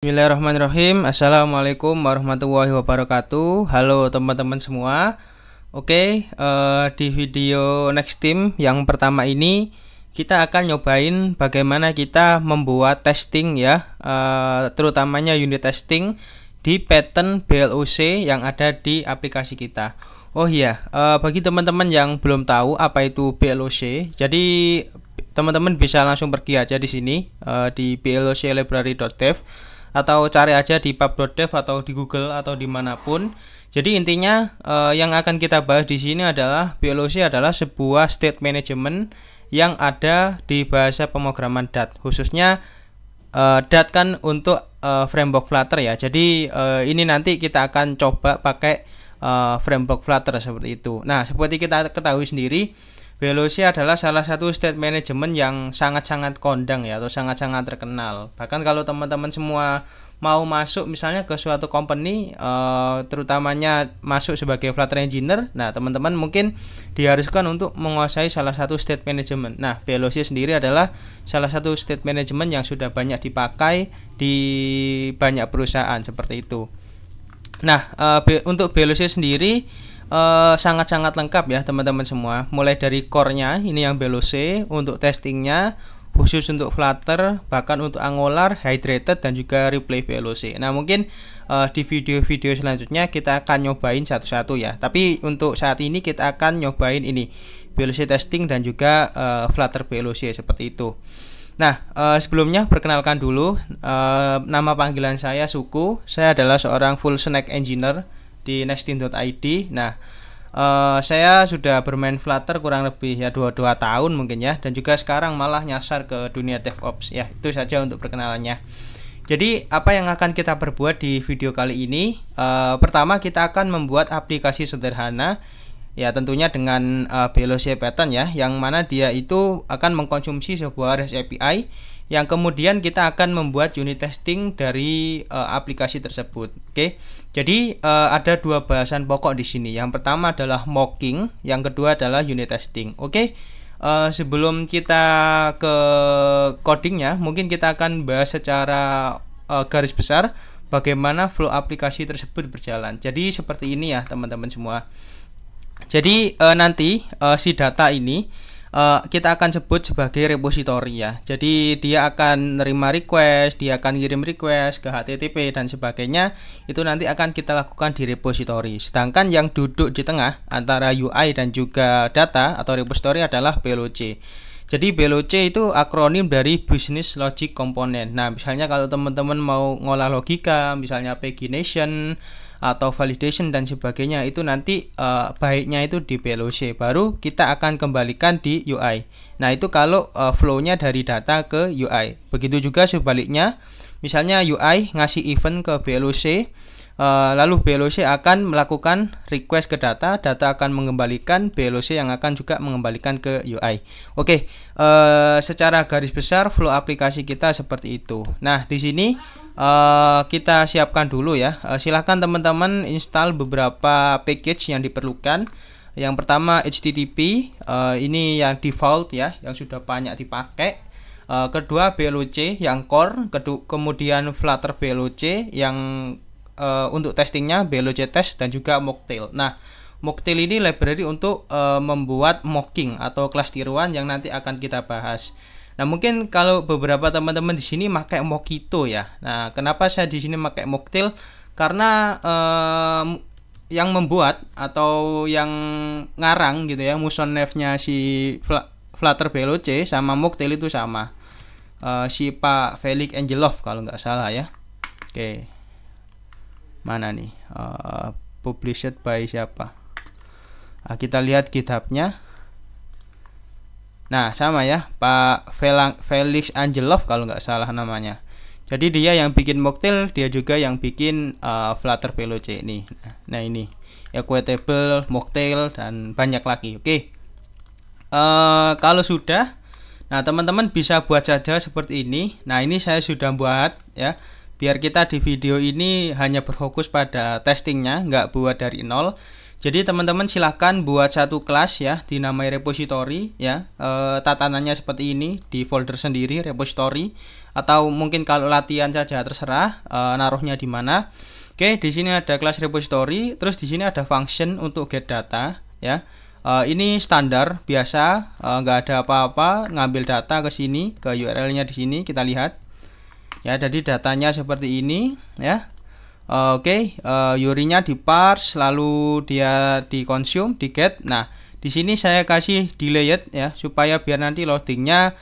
Bismillahirrahmanirrahim. Assalamualaikum warahmatullahi wabarakatuh. Halo teman-teman semua. Oke, di video next team yang pertama ini kita akan nyobain bagaimana kita membuat testing ya, terutamanya unit testing di pattern BLOC yang ada di aplikasi kita. Oh iya, bagi teman-teman yang belum tahu apa itu BLOC, jadi teman-teman bisa langsung pergi aja di sini di bloclibrary.dev atau cari aja di pub.dev atau di Google atau dimanapun. Jadi intinya yang akan kita bahas di sini adalah BLOC adalah sebuah state management yang ada di bahasa pemrograman Dart, khususnya Dart kan untuk framework Flutter ya. Jadi ini nanti kita akan coba pakai framework Flutter seperti itu. Nah, seperti kita ketahui sendiri, BLOC adalah salah satu state management yang sangat-sangat kondang ya, atau sangat-sangat terkenal. Bahkan kalau teman-teman semua mau masuk misalnya ke suatu company, terutamanya masuk sebagai Flutter engineer, nah teman-teman mungkin diharuskan untuk menguasai salah satu state management. Nah, BLOC sendiri adalah salah satu state management yang sudah banyak dipakai di banyak perusahaan seperti itu. Nah, untuk BLOC sendiri sangat-sangat lengkap ya teman-teman semua, mulai dari core-nya ini yang BLOC, untuk testingnya khusus untuk Flutter, bahkan untuk Angular, Hydrated dan juga Replay BLOC. Nah, mungkin di video-video selanjutnya kita akan nyobain satu-satu ya, tapi untuk saat ini kita akan nyobain ini BLOC testing dan juga Flutter BLOC seperti itu. Nah, sebelumnya perkenalkan dulu, nama panggilan saya Suku. Saya adalah seorang full stack engineer di nextteam.id. Nah, saya sudah bermain Flutter kurang lebih ya 22 tahun mungkin ya, dan juga sekarang malah nyasar ke dunia DevOps ya. Itu saja untuk perkenalannya. Jadi apa yang akan kita perbuat di video kali ini? Pertama, kita akan membuat aplikasi sederhana ya, tentunya dengan BLOC pattern ya, yang mana dia itu akan mengkonsumsi sebuah REST API yang kemudian kita akan membuat unit testing dari aplikasi tersebut. Oke. Jadi ada dua bahasan pokok di sini. Yang pertama adalah mocking, yang kedua adalah unit testing. Oke. Sebelum kita ke codingnya, mungkin kita akan bahas secara garis besar bagaimana flow aplikasi tersebut berjalan. Jadi seperti ini ya teman-teman semua. Jadi nanti si data ini kita akan sebut sebagai repository ya. Jadi dia akan nerima request, dia akan kirim request ke HTTP dan sebagainya. Itu nanti akan kita lakukan di repository. Sedangkan yang duduk di tengah antara UI dan juga data atau repository adalah BLOC. Jadi BLOC itu akronim dari Business Logic Component. Nah, misalnya kalau teman-teman mau ngolah logika, misalnya pagination atau validation dan sebagainya, itu nanti baiknya itu di BLOC, baru kita akan kembalikan di UI. Nah, itu kalau flow-nya dari data ke UI. Begitu juga sebaliknya, misalnya UI ngasih event ke BLOC, lalu BLOC akan melakukan request ke data, data akan mengembalikan, BLOC yang akan juga mengembalikan ke UI. Oke, secara garis besar flow aplikasi kita seperti itu. Nah, di sini kita siapkan dulu ya. Silahkan teman-teman install beberapa package yang diperlukan. Yang pertama HTTP, ini yang default ya, yang sudah banyak dipakai. Kedua BLOC yang core, kemudian Flutter BLOC yang untuk testingnya BLOC test dan juga Mocktail. Nah, Mocktail ini library untuk membuat mocking atau kelas tiruan yang nanti akan kita bahas. Nah, mungkin kalau beberapa teman-teman di sini pakai Mockito ya. Nah, kenapa saya di sini pakai Mocktail? Karena yang membuat atau yang ngarang gitu ya, motion nav-nya si Flutter BLOC sama Mocktail itu sama. Si Pak Felix Angelov kalau nggak salah ya. Oke. Mana nih? Published by siapa? Nah, kita lihat GitHub-nya. Nah, sama ya, Pak Felix Angelov kalau nggak salah namanya. Jadi dia yang bikin Mocktail, dia juga yang bikin Flutter BLOC ini. Nah, ini Equatable, Mocktail dan banyak lagi. Oke. Kalau sudah, nah teman-teman bisa buat saja seperti ini. Nah, ini saya sudah buat ya. Biar kita di video ini hanya berfokus pada testingnya, nggak buat dari nol. Jadi teman-teman silahkan buat satu kelas ya, dinamai repository ya. Tatanannya seperti ini, di folder sendiri repository. atau mungkin kalau latihan saja terserah naruhnya di mana. Oke, di sini ada class repository, terus di sini ada function untuk get data ya. Ini standar biasa, nggak ada apa-apa, ngambil data ke sini, ke URL-nya di sini kita lihat. Ya, jadi datanya seperti ini ya. URI-nya di parse, lalu dia di consume, di get. Nah, di sini saya kasih delayed ya, supaya biar nanti loadingnya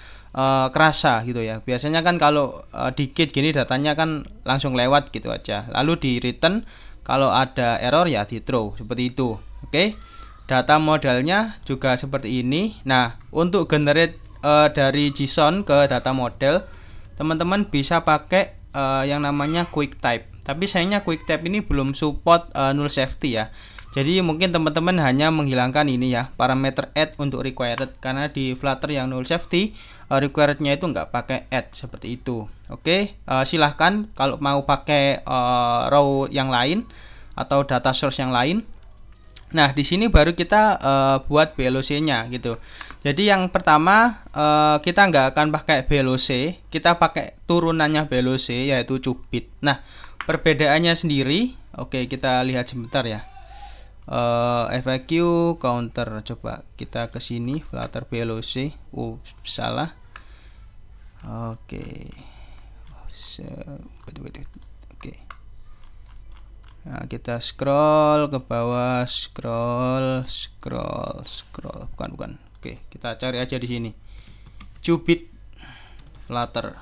kerasa gitu ya. Biasanya kan kalau dikit gini datanya kan langsung lewat gitu aja. Lalu di return, kalau ada error ya di throw seperti itu. Data modelnya juga seperti ini. Nah, untuk generate dari JSON ke data model, teman-teman bisa pakai yang namanya QuickType. Tapi sayangnya QuickType ini belum support null safety ya. Jadi mungkin teman-teman hanya menghilangkan ini ya, parameter add untuk required, karena di Flutter yang null safety requirednya itu nggak pakai add seperti itu. Silahkan kalau mau pakai row yang lain atau data source yang lain. Nah, di sini baru kita buat VLOC-nya gitu. Jadi yang pertama kita nggak akan pakai VLOC, kita pakai turunannya VLOC yaitu cubit. Nah, perbedaannya sendiri, kita lihat sebentar ya. FAQ counter, coba kita ke sini Flutter VLOC. Salah. Nah, kita scroll ke bawah, scroll. Bukan. Kita cari aja di sini. Cubit Flutter.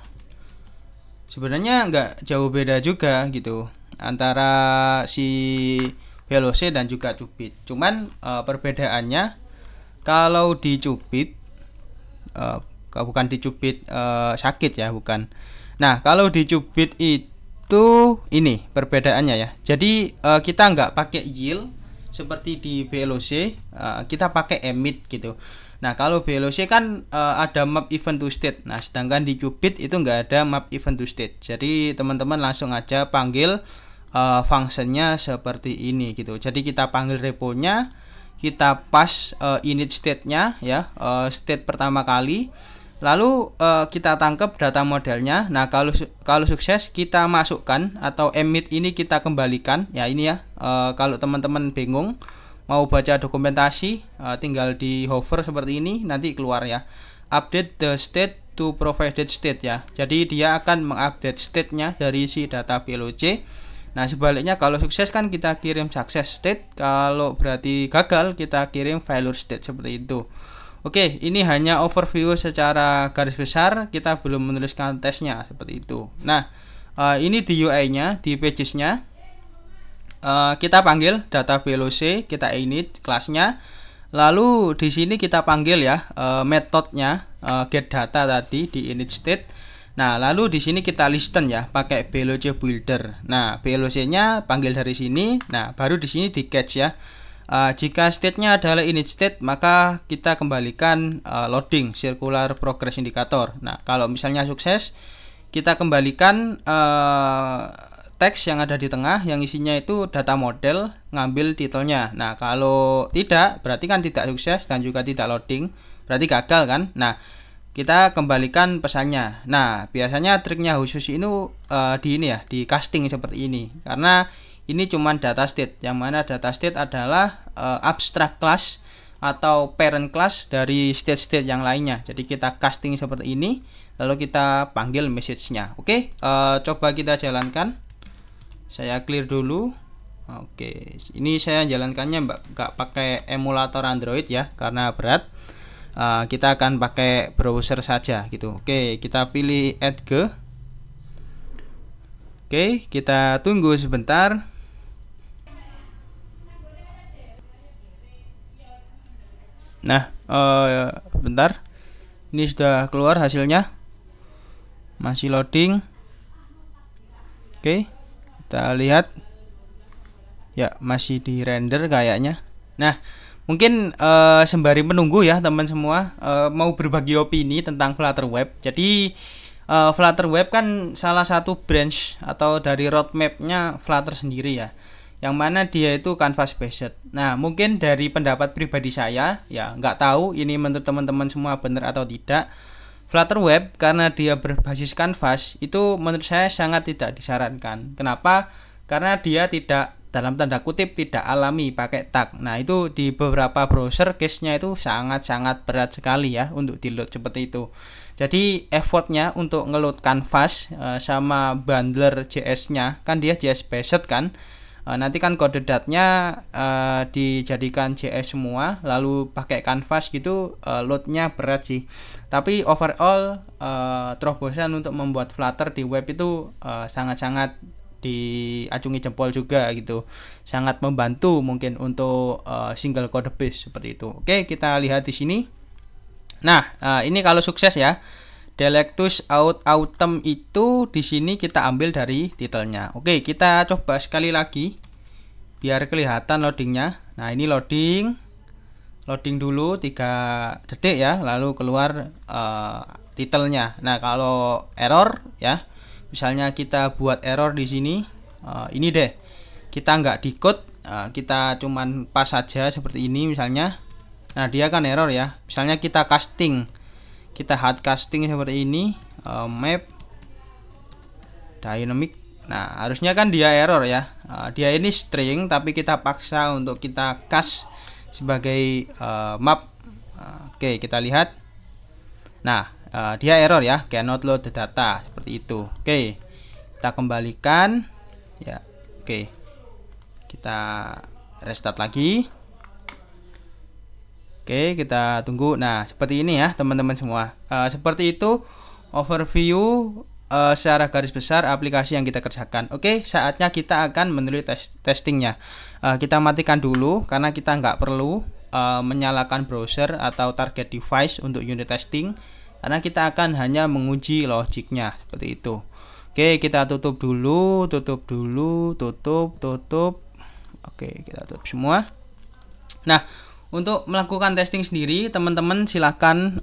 Sebenarnya nggak jauh beda juga gitu antara si VLOC dan juga cubit. Cuman perbedaannya kalau di cubit bukan di cubit sakit ya, bukan. Nah, kalau di cubit itu ini perbedaannya ya. Jadi kita nggak pakai yield seperti di VLOC, kita pakai emit gitu. Nah, kalau VLOC kan ada map event to state. Nah, sedangkan di cubit itu nggak ada map event to state. Jadi teman-teman langsung aja panggil functionnya seperti ini gitu. Jadi kita panggil reponya, kita pass init state-nya ya, state pertama kali. Lalu kita tangkap data modelnya. Nah, kalau sukses kita masukkan atau emit ini kita kembalikan. Ya ini ya. Kalau teman-teman bingung mau baca dokumentasi, tinggal di hover seperti ini, nanti keluar ya. Update the state to provided state ya. Jadi dia akan mengupdate state-nya dari si data VLOC. Nah, sebaliknya kalau sukses kan kita kirim success state, kalau berarti gagal kita kirim failure state seperti itu. Ini hanya overview secara garis besar, kita belum menuliskan tesnya seperti itu. Nah, ini di UI-nya, di pages-nya. Kita panggil data VLOC, kita init kelasnya, lalu di sini kita panggil ya metodenya get data tadi di init state. Nah, lalu di sini kita listen ya pakai VLOC builder. Nah, VLOC-nya panggil dari sini. Nah, baru di sini di catch ya. Jika state-nya adalah init state, maka kita kembalikan loading circular progress indicator. Nah, kalau misalnya sukses, kita kembalikan teks yang ada di tengah yang isinya itu data model, ngambil titelnya. Nah, kalau tidak berarti kan tidak sukses dan juga tidak loading, berarti gagal kan. Nah, kita kembalikan pesannya. Nah, biasanya triknya khusus ini di ini ya, di casting seperti ini. Karena ini cuma data state, yang mana data state adalah abstract class atau parent class dari state-state yang lainnya. Jadi kita casting seperti ini, lalu kita panggil message-nya. Coba kita jalankan. Saya clear dulu. Ini saya jalankannya nggak pakai emulator Android ya, karena berat. Kita akan pakai browser saja gitu. Kita pilih Edge. Kita tunggu sebentar. Nah, bentar. Ini sudah keluar hasilnya. Masih loading. Kita lihat. Ya, masih di render kayaknya. Nah, mungkin sembari menunggu ya teman semua, mau berbagi opini tentang Flutter Web. Jadi Flutter Web kan salah satu branch atau dari roadmapnya Flutter sendiri ya, yang mana dia itu canvas based. Nah, mungkin dari pendapat pribadi saya ya, nggak tahu ini menurut teman-teman semua benar atau tidak. Flutter Web karena dia berbasis Canvas itu menurut saya sangat tidak disarankan. Kenapa? Karena dia tidak, dalam tanda kutip, tidak alami pakai tag. Nah, itu di beberapa browser case-nya itu sangat-sangat berat sekali ya untuk di-load seperti itu. Jadi effortnya untuk ngeload Canvas sama bundler JS-nya, kan dia JS based kan. Nanti kan kode datnya dijadikan JS semua, lalu pakai Canvas gitu, loadnya berat sih. Tapi overall terobosan untuk membuat Flutter di web itu sangat-sangat diacungi jempol juga gitu, sangat membantu mungkin untuk single code base seperti itu. Oke, kita lihat di sini. Nah, ini kalau sukses ya. Delectus Autumn itu di sini kita ambil dari titelnya. Oke, kita coba sekali lagi biar kelihatan loadingnya. Nah, ini loading dulu 3 detik ya, lalu keluar titelnya. Nah, kalau error ya, misalnya kita buat error di sini, ini deh, kita nggak di code, kita cuman pas saja seperti ini misalnya. Nah, dia kan error ya. Misalnya kita casting, kita hard casting seperti ini, map dynamic. Nah, harusnya kan dia error ya. Dia ini string tapi kita paksa untuk kita cast sebagai map. Oke, kita lihat. Nah, dia error ya, cannot load the data seperti itu. Oke, kita kembalikan ya. Oke, kita restart lagi. Oke, kita tunggu. Nah, seperti ini ya teman-teman semua. Seperti itu overview secara garis besar aplikasi yang kita kerjakan. Oke, saatnya kita akan menulis testingnya. Kita matikan dulu karena kita nggak perlu menyalakan browser atau target device untuk unit testing, karena kita akan hanya menguji logiknya seperti itu. Oke, kita tutup dulu, tutup. Oke, kita tutup semua. Nah, untuk melakukan testing sendiri, teman-teman silahkan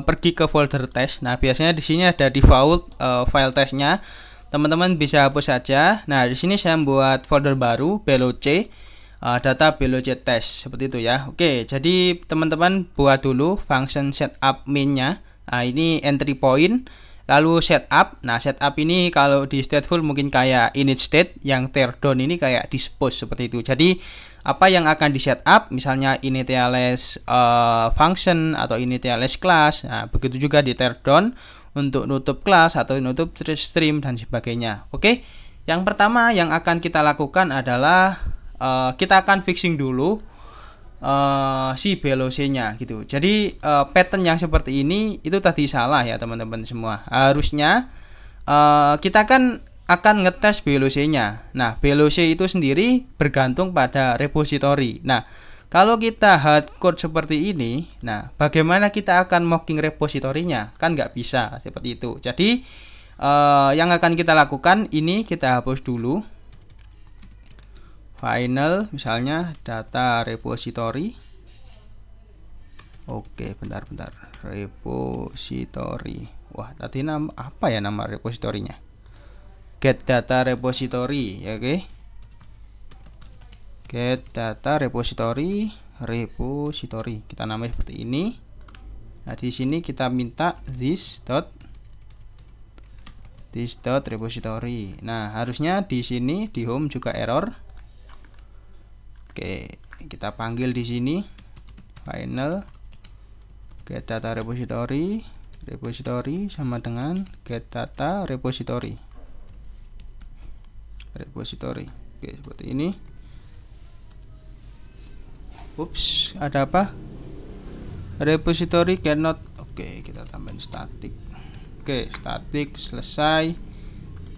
pergi ke folder test. Nah, biasanya di sini ada default file testnya. Teman-teman bisa hapus saja. Nah, di sini saya membuat folder baru, beloc, data beloc test seperti itu ya. Oke, jadi teman-teman buat dulu function setup main-nya. Nah, ini entry point, lalu setup. Nah, setup ini kalau di stateful mungkin kayak init state, yang teardown ini kayak dispose seperti itu. Jadi apa yang akan di setup, misalnya initialize function atau initialize class. Nah, begitu juga di teardown untuk nutup kelas atau nutup stream dan sebagainya. Oke, yang pertama yang akan kita lakukan adalah kita akan fixing dulu si beloc-nya gitu. Jadi pattern yang seperti ini itu tadi salah ya teman-teman semua. Harusnya kita kan akan ngetes beloc-nya. Nah, beloc itu sendiri bergantung pada repository. Nah, kalau kita hard code seperti ini, nah bagaimana kita akan mocking repository-nya? Kan nggak bisa seperti itu. Jadi yang akan kita lakukan ini, kita hapus dulu final, misalnya data repository. Oke, bentar, repository. Wah, tadi apa ya nama repositorinya? Get data repository ya, oke. Get data repository kita namanya seperti ini. Nah, di sini kita minta this dot repository. Nah, harusnya di sini di home juga error. Oke, kita panggil di sini final get data repository sama dengan get data repository. Oke, seperti ini. Ups, ada apa? Repository cannot. Oke, kita tambahin static. Oke, static selesai.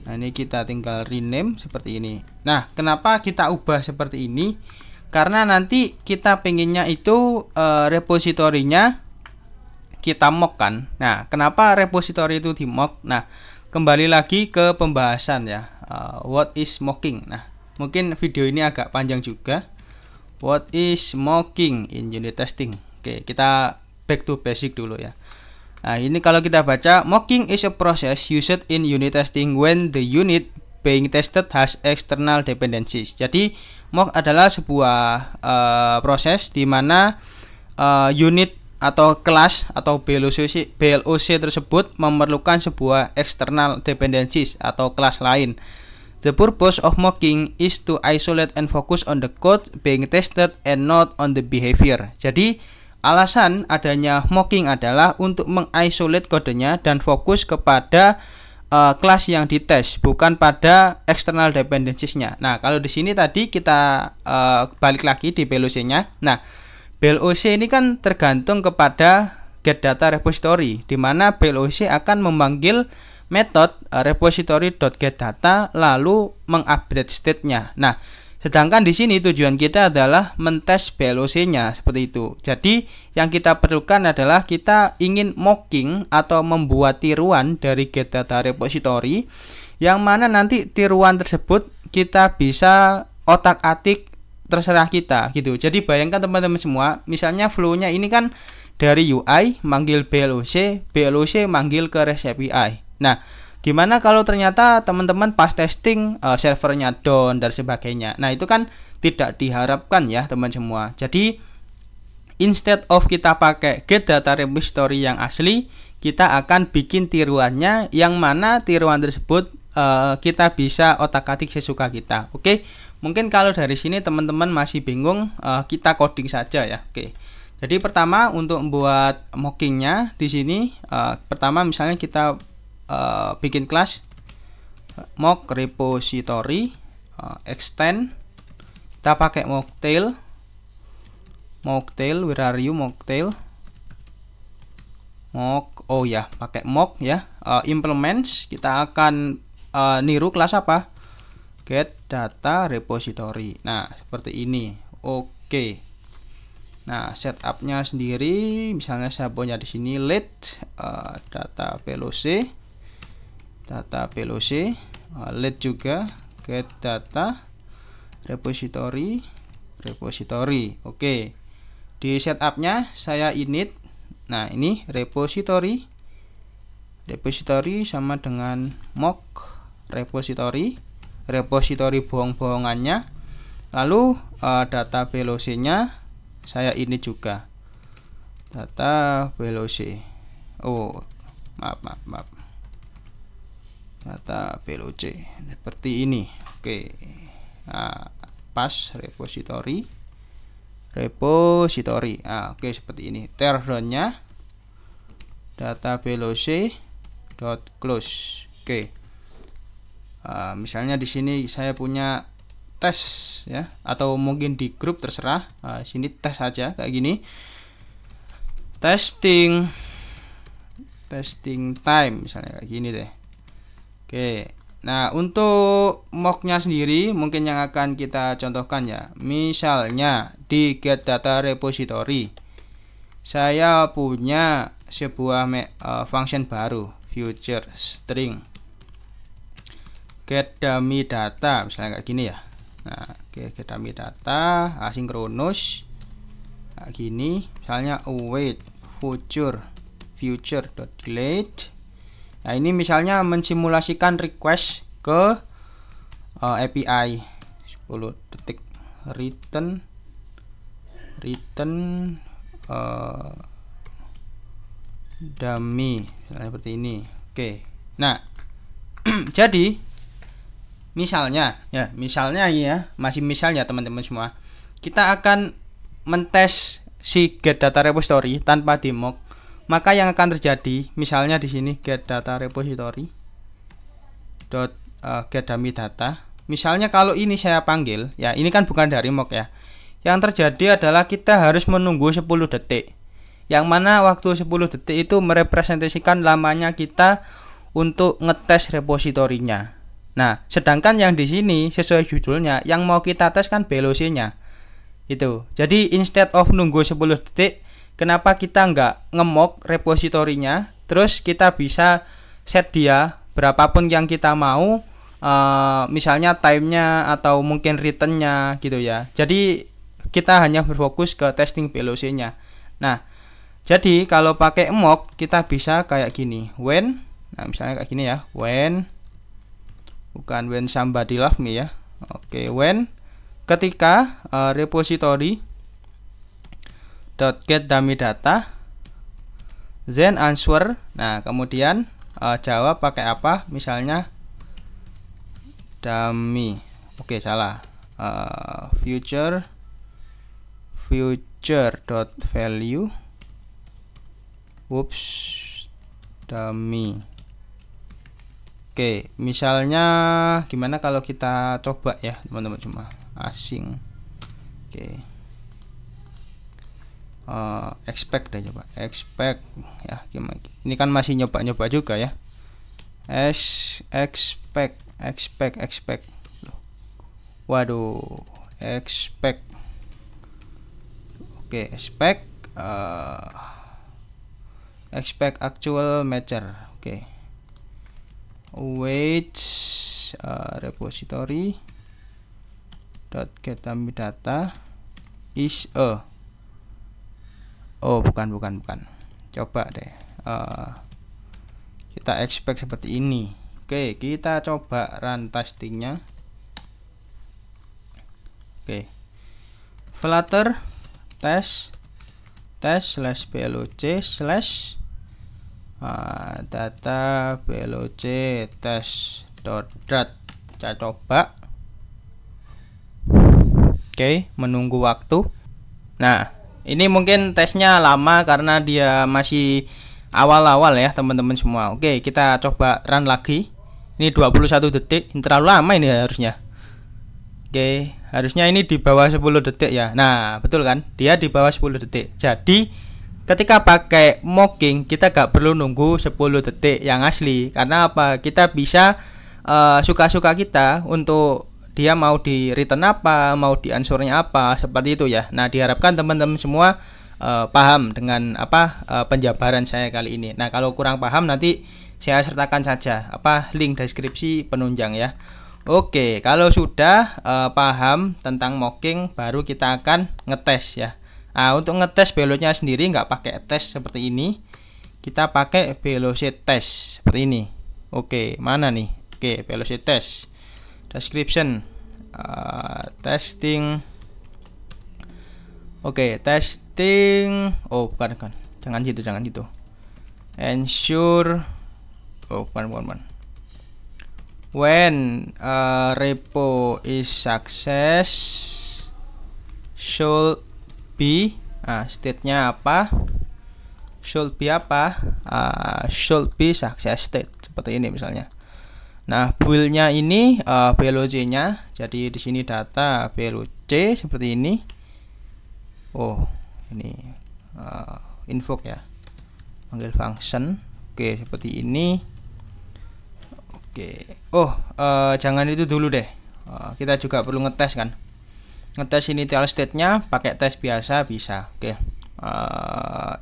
Nah, ini kita tinggal rename seperti ini. Nah, kenapa kita ubah seperti ini? Karena nanti kita pengennya itu repositorinya kita mock kan. Nah, kenapa repository itu di mock? Nah, kembali lagi ke pembahasan ya. What is mocking? Nah, mungkin video ini agak panjang juga. What is mocking in unit testing? Oke, kita back to basic dulu ya. Nah, ini kalau kita baca, mocking is a process used in unit testing when the unit being tested has external dependencies. Jadi, mock adalah sebuah proses di mana unit atau kelas atau BLOC tersebut memerlukan sebuah external dependencies atau kelas lain. The purpose of mocking is to isolate and focus on the code being tested and not on the behavior. Jadi alasan adanya mocking adalah untuk mengisolate kodenya dan fokus kepada kelas yang dites, bukan pada external dependencies-nya. Nah, kalau di sini tadi kita balik lagi di BLOC-nya. Nah, BLOC ini kan tergantung kepada get data repository, di mana BLOC akan memanggil metode repository.getData lalu mengupdate state-nya. Nah, sedangkan di sini tujuan kita adalah mentes BLOC-nya seperti itu. Jadi, yang kita perlukan adalah kita ingin mocking atau membuat tiruan dari get data repository yang mana nanti tiruan tersebut kita bisa otak-atik terserah kita gitu. Jadi bayangkan teman-teman semua, misalnya flow-nya ini kan dari UI manggil BLOC, BLOC manggil ke REST API. Nah, gimana kalau ternyata teman-teman pas testing servernya down dan sebagainya. Nah, itu kan tidak diharapkan ya teman semua. Jadi instead of kita pakai get data repository yang asli, kita akan bikin tiruannya yang mana tiruan tersebut kita bisa otak-atik sesuka kita. Oke. Mungkin kalau dari sini teman-teman masih bingung, kita coding saja ya. Oke. Jadi pertama untuk membuat mockingnya di sini, pertama misalnya kita bikin kelas mock repository, extend, kita pakai mocktail, where are you mocktail, pakai mock ya, implements, kita akan niru kelas apa, get data repository. Nah, seperti ini. Oke. Nah, setupnya sendiri, misalnya saya punya di sini lead data BLOC, lead juga get data repository. Oke. Di setupnya saya init. Nah, ini repository sama dengan mock repository bohong-bohongannya. Lalu data BLOC-nya saya ini juga data BLOC. Maaf. Data BLOC seperti ini. Oke. Nah, pas repository. Oke, seperti ini. Teardown-nya data BLOC .close. Oke. Misalnya di sini saya punya tes ya, atau mungkin di grup terserah. Sini tes saja kayak gini. Testing time misalnya kayak gini deh. Oke. Nah, untuk mocknya sendiri mungkin yang akan kita contohkan ya. Misalnya di get data repository saya punya sebuah function baru, future string get dummy data misalnya kayak gini ya. Nah, get dummy data asinkronus kayak gini, misalnya await future.delete. Nah, ini misalnya mensimulasikan request ke API 10 detik return dummy seperti ini. Oke. Nah, jadi misalnya ya, masih misalnya teman-teman semua, kita akan mentes si get data repository tanpa di mock. Maka yang akan terjadi, misalnya di sini get data repository get dummy data. Misalnya kalau ini saya panggil, ya ini kan bukan dari mock ya. Yang terjadi adalah kita harus menunggu 10 detik. Yang mana waktu 10 detik itu merepresentasikan lamanya kita untuk ngetes repositorinya. Nah, sedangkan yang di sini sesuai judulnya, yang mau kita tes kan BLOC-nya. Itu. Jadi instead of nunggu 10 detik, kenapa kita nggak nge-mock repositorinya, terus kita bisa set dia berapapun yang kita mau, misalnya time-nya atau mungkin return-nya gitu ya. Jadi kita hanya berfokus ke testing BLOC-nya. Nah, jadi kalau pakai mock kita bisa kayak gini, when, nah misalnya kayak gini ya, when, bukan when somebody love me ya. Oke, when ketika repository .get dummy data then answer. Nah, kemudian jawab pakai apa? Misalnya dummy. Oke, salah. Future dot value. Whoops, dummy. Oke, misalnya gimana kalau kita coba ya teman-teman semua, asing. Oke, expect deh, coba expect ya. Gimana? Ini kan masih nyoba-nyoba juga ya. Expect. Waduh, expect. Oke, expect actual matcher. Oke. Wait, repository dot get data is a. Oh, bukan. Coba deh. Kita expect seperti ini. Oke, kita coba run testingnya. Oke. Flutter test /bloc/ data bloc test.dat. Kita coba. Oke, menunggu waktu. Nah, ini mungkin tesnya lama karena dia masih awal-awal ya teman-teman semua. Oke, kita coba run lagi. Ini 21 detik. Ini terlalu lama ini harusnya. Oke, harusnya ini di bawah 10 detik ya. Nah, betul kan? Dia di bawah 10 detik. Jadi ketika pakai mocking kita gak perlu nunggu 10 detik yang asli. Karena apa? Kita bisa suka-suka kita untuk dia mau di return apa, mau di answernya apa, seperti itu ya. Nah, diharapkan teman-teman semua paham dengan penjabaran saya kali ini. Nah, kalau kurang paham nanti saya sertakan saja link deskripsi penunjang ya. Oke, kalau sudah paham tentang mocking, baru kita akan ngetes ya. Nah, untuk ngetes velocity sendiri nggak pakai tes seperti ini, kita pakai velocity test seperti ini. Oke, mana nih? Oke, velocity test. Description, testing. Oke, testing. Oh, bukan. Jangan gitu. Ensure. Oh, bukan. When repo is success, should be. State-nya apa? Should be apa? Should be success state. Seperti ini misalnya. Nah, build-nya ini veloc-nya. Jadi di sini data veloc seperti ini. Oh, ini invoke ya. Panggil function. Oke, seperti ini. Oke. Oh, jangan itu dulu deh. Kita juga perlu ngetes kan. Ngetes initial state-nya pakai tes biasa bisa. Oke.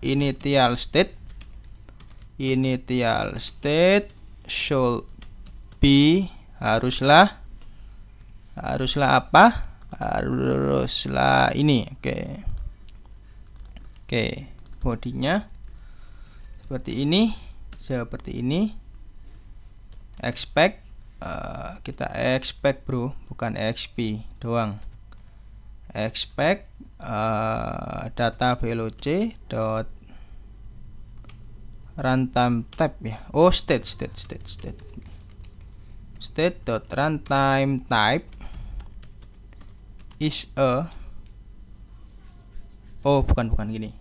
Initial state should be haruslah apa? Haruslah ini. Oke. Bodinya seperti ini. Expect, kita expect bro, bukan exp doang. Expect data veloc dot runtime type ya. Oh, state dot runtime type is a. Oh, bukan gini.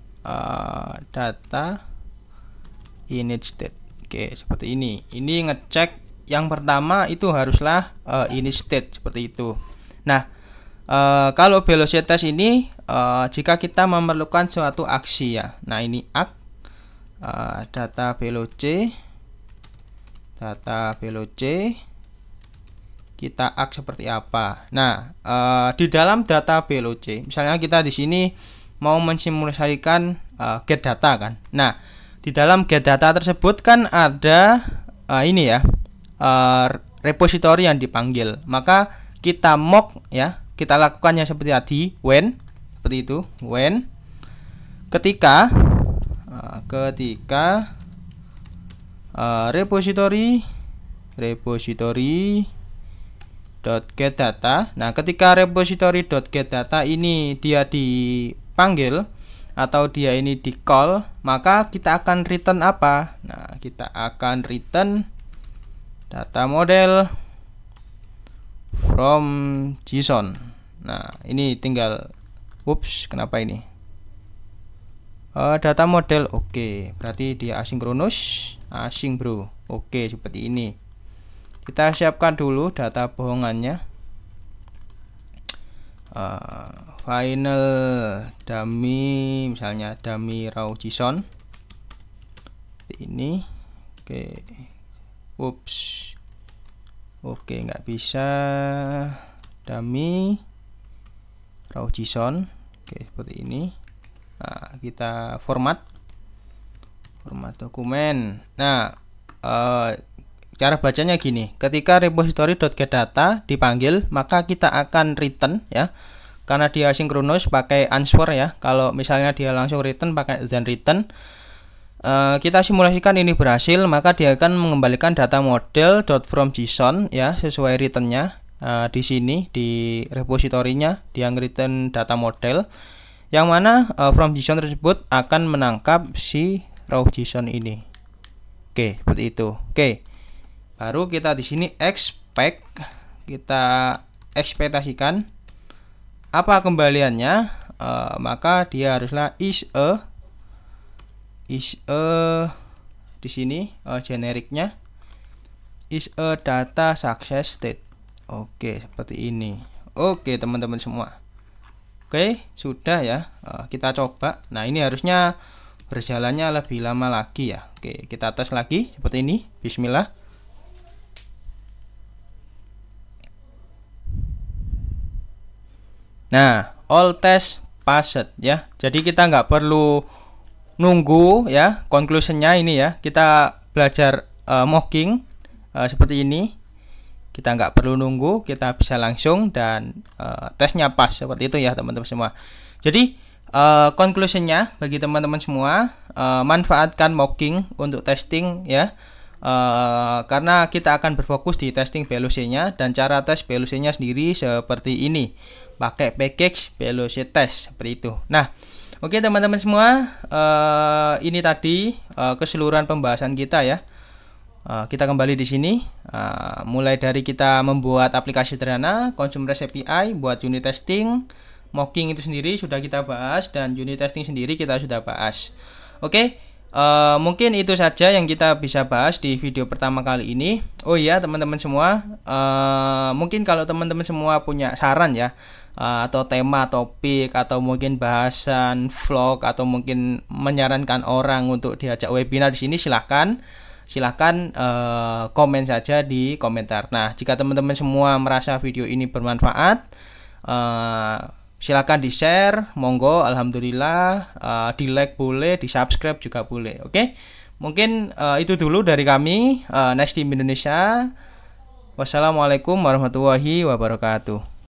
Data init state. Oke, seperti ini. Ini ngecek yang pertama itu haruslah init state seperti itu. Nah, kalau velocity test ini jika kita memerlukan suatu aksi ya. Nah, ini act data veloc kita act seperti apa. Nah, di dalam data veloc misalnya kita di sini mau mensimulasikan get data kan. Nah, di dalam get data tersebut kan ada ini ya, repository yang dipanggil. Maka kita mock ya, kita lakukannya seperti tadi, when, seperti itu, when ketika repository .get data. Nah, ketika repository.get data ini dia dipanggil, atau dia ini di call, maka kita akan return apa? Nah, kita akan return data model from JSON. Nah, ini tinggal kenapa ini? Data model, oke, berarti dia asinkronus, async bro. Oke, seperti ini. Kita siapkan dulu data bohongannya. Final dummy, misalnya dummy raw JSON seperti ini. Oke, nggak bisa dummy raw JSON. Oke, seperti ini. Nah, kita format dokumen. Nah, cara bacanya gini, ketika repository.getData dipanggil, maka kita akan return ya, karena dia sinkronus pakai answer ya. Kalau misalnya dia langsung return pakai then return, kita simulasikan ini berhasil, maka dia akan mengembalikan data model .from JSON ya, sesuai returnnya. Di sini di repositorinya dia return data model, yang mana from JSON tersebut akan menangkap si raw JSON ini. Oke, seperti itu. Oke, baru kita di sini expect, kita ekspektasikan apa kembaliannya. Maka dia haruslah is a di sini generiknya is a data success state. Oke, seperti ini. Oke, teman-teman semua. Oke, sudah ya. Kita coba. Nah, ini harusnya berjalannya lebih lama lagi ya. Oke, kita tes lagi seperti ini. Bismillah. Nah, all test passed ya. Jadi kita nggak perlu nunggu ya conclusionnya ini ya. Kita belajar mocking seperti ini. Kita nggak perlu nunggu, kita bisa langsung dan tesnya pas seperti itu ya teman-teman semua. Jadi conclusionnya bagi teman-teman semua, manfaatkan mocking untuk testing ya. Karena kita akan berfokus di testing VLOC-nya, dan cara tes VLOC-nya sendiri seperti ini, pakai package VLOC test seperti itu. Nah, oke teman-teman semua, ini tadi keseluruhan pembahasan kita ya. Kita kembali di sini, mulai dari kita membuat aplikasi sederhana, consumer REST API, buat unit testing, mocking itu sendiri sudah kita bahas, dan unit testing sendiri kita sudah bahas. Oke. Mungkin itu saja yang kita bisa bahas di video pertama kali ini. Oh iya teman-teman semua, mungkin kalau teman-teman semua punya saran ya, atau tema, topik, atau mungkin bahasan vlog, atau mungkin menyarankan orang untuk diajak webinar di sini, silahkan komen saja di komentar. Nah, jika teman-teman semua merasa video ini bermanfaat, silakan di share, monggo, alhamdulillah, di like boleh, di subscribe juga boleh. Oke, mungkin itu dulu dari kami, Next Team Indonesia. Wassalamualaikum warahmatullahi wabarakatuh.